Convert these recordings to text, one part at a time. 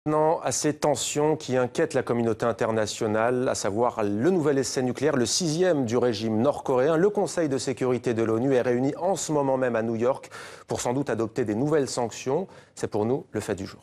Maintenant, à ces tensions qui inquiètent la communauté internationale, à savoir le nouvel essai nucléaire, le 6e du régime nord-coréen, le Conseil de sécurité de l'ONU est réuni en ce moment même à New York pour sans doute adopter des nouvelles sanctions. C'est pour nous le fait du jour.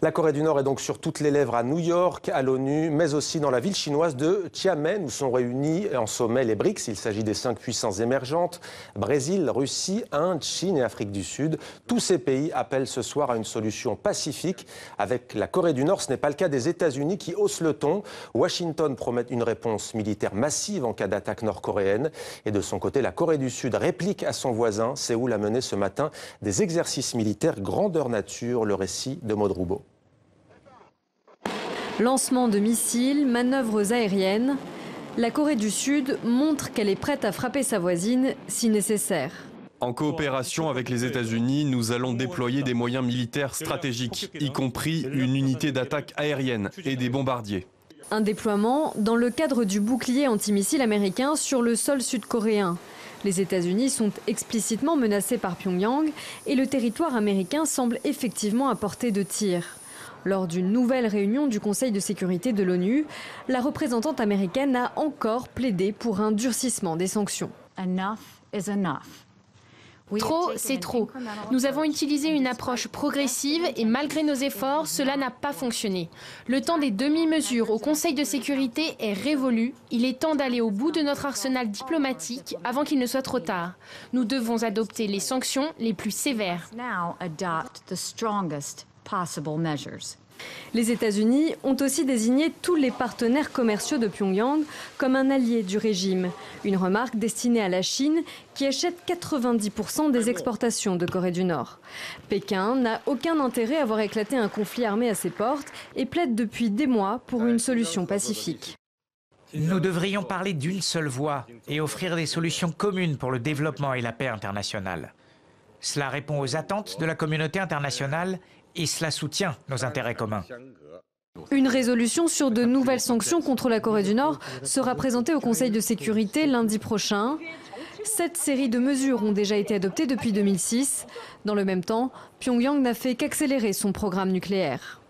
La Corée du Nord est donc sur toutes les lèvres à New York, à l'ONU, mais aussi dans la ville chinoise de Xiamen, où sont réunis en sommet les BRICS. Il s'agit des 5 puissances émergentes, Brésil, Russie, Inde, Chine et Afrique du Sud. Tous ces pays appellent ce soir à une solution pacifique. Avec la Corée du Nord, ce n'est pas le cas des États-Unis qui haussent le ton. Washington promet une réponse militaire massive en cas d'attaque nord-coréenne. Et de son côté, la Corée du Sud réplique à son voisin. Séoul a mené ce matin des exercices militaires grandeur nature. Le récit de Maud Roubaud. Lancement de missiles, manœuvres aériennes, la Corée du Sud montre qu'elle est prête à frapper sa voisine si nécessaire. En coopération avec les États-Unis, nous allons déployer des moyens militaires stratégiques, y compris une unité d'attaque aérienne et des bombardiers. Un déploiement dans le cadre du bouclier antimissile américain sur le sol sud-coréen. Les États-Unis sont explicitement menacés par Pyongyang et le territoire américain semble effectivement à portée de tir. Lors d'une nouvelle réunion du Conseil de sécurité de l'ONU, la représentante américaine a encore plaidé pour un durcissement des sanctions. Trop, c'est trop. Nous avons utilisé une approche progressive et malgré nos efforts, cela n'a pas fonctionné. Le temps des demi-mesures au Conseil de sécurité est révolu. Il est temps d'aller au bout de notre arsenal diplomatique avant qu'il ne soit trop tard. Nous devons adopter les sanctions les plus sévères. Les États-Unis ont aussi désigné tous les partenaires commerciaux de Pyongyang comme un allié du régime. Une remarque destinée à la Chine qui achète 90% des exportations de Corée du Nord. Pékin n'a aucun intérêt à voir éclater un conflit armé à ses portes et plaide depuis des mois pour une solution pacifique. Nous devrions parler d'une seule voix et offrir des solutions communes pour le développement et la paix internationale. Cela répond aux attentes de la communauté internationale et cela soutient nos intérêts communs. Une résolution sur de nouvelles sanctions contre la Corée du Nord sera présentée au Conseil de sécurité lundi prochain. 7 séries de mesures ont déjà été adoptées depuis 2006. Dans le même temps, Pyongyang n'a fait qu'accélérer son programme nucléaire.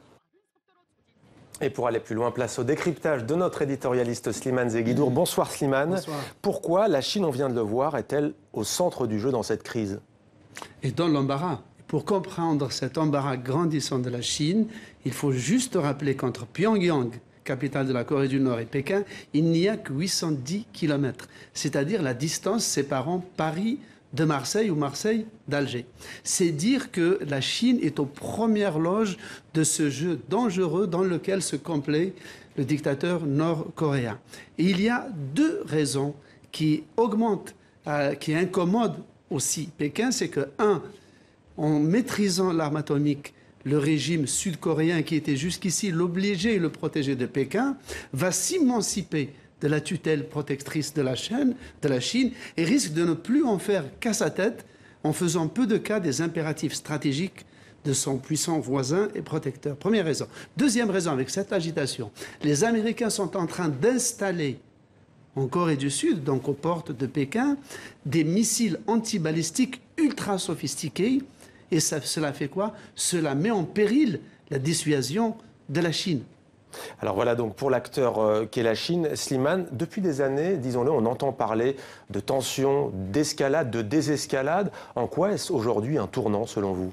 Et pour aller plus loin, place au décryptage de notre éditorialiste Slimane Zeguidour. Bonsoir Slimane. Bonsoir. Pourquoi la Chine, on vient de le voir, est-elle au centre du jeu dans cette crise? Et dans l'embarras. Pour comprendre cet embarras grandissant de la Chine, il faut juste rappeler qu'entre Pyongyang, capitale de la Corée du Nord, et Pékin, il n'y a que 810 km, c'est-à-dire la distance séparant Paris de Marseille ou Marseille d'Alger. C'est dire que la Chine est aux premières loges de ce jeu dangereux dans lequel se complaît le dictateur nord-coréen. Et il y a 2 raisons qui augmentent, qui incommodent aussi Pékin, c'est que, 1, en maîtrisant l'arme atomique, le régime sud-coréen qui était jusqu'ici l'obligé et le protégé de Pékin va s'émanciper de la tutelle protectrice de la Chine et risque de ne plus en faire qu'à sa tête en faisant peu de cas des impératifs stratégiques de son puissant voisin et protecteur. Première raison. Deuxième raison, avec cette agitation, les Américains sont en train d'installer en Corée du Sud, donc aux portes de Pékin, des missiles antibalistiques ultra sophistiqués. Et cela fait quoi? Cela met en péril la dissuasion de la Chine. Alors voilà donc pour l'acteur qu'est la Chine, Slimane, depuis des années, disons-le, on entend parler de tensions, d'escalade, de désescalade. En quoi est-ce aujourd'hui un tournant selon vous?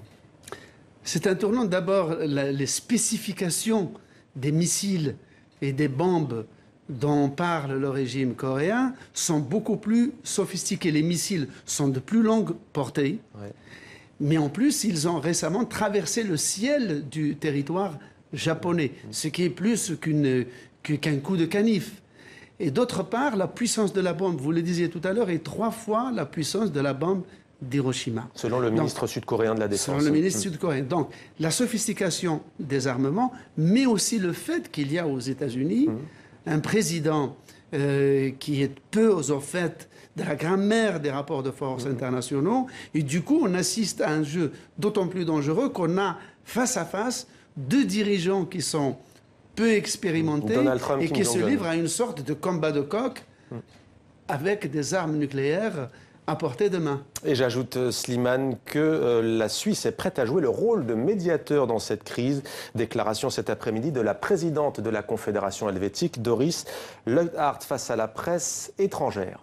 C'est un tournant d'abord, les spécifications des missiles et des bombes dont parle le régime coréen sont beaucoup plus sophistiquées. Les missiles sont de plus longue portée. Ouais. Mais en plus, ils ont récemment traversé le ciel du territoire japonais, ce qui est plus qu'un coup de canif. Et d'autre part, la puissance de la bombe, vous le disiez tout à l'heure, est 3 fois la puissance de la bombe d'Hiroshima. Selon le ministre sud-coréen de la Défense. Selon le ministre sud-coréen. Donc, la sophistication des armements, mais aussi le fait qu'il y a aux États-Unis un président qui est peu au fait de la grammaire des rapports de force internationaux. Et du coup, on assiste à un jeu d'autant plus dangereux qu'on a face à face 2 dirigeants qui sont peu expérimentés et qui se livrent à une sorte de combat de coq avec des armes nucléaires à portée de main. Et j'ajoute, Slimane, que la Suisse est prête à jouer le rôle de médiateur dans cette crise. Déclaration cet après-midi de la présidente de la Confédération helvétique, Doris Leuthard, face à la presse étrangère.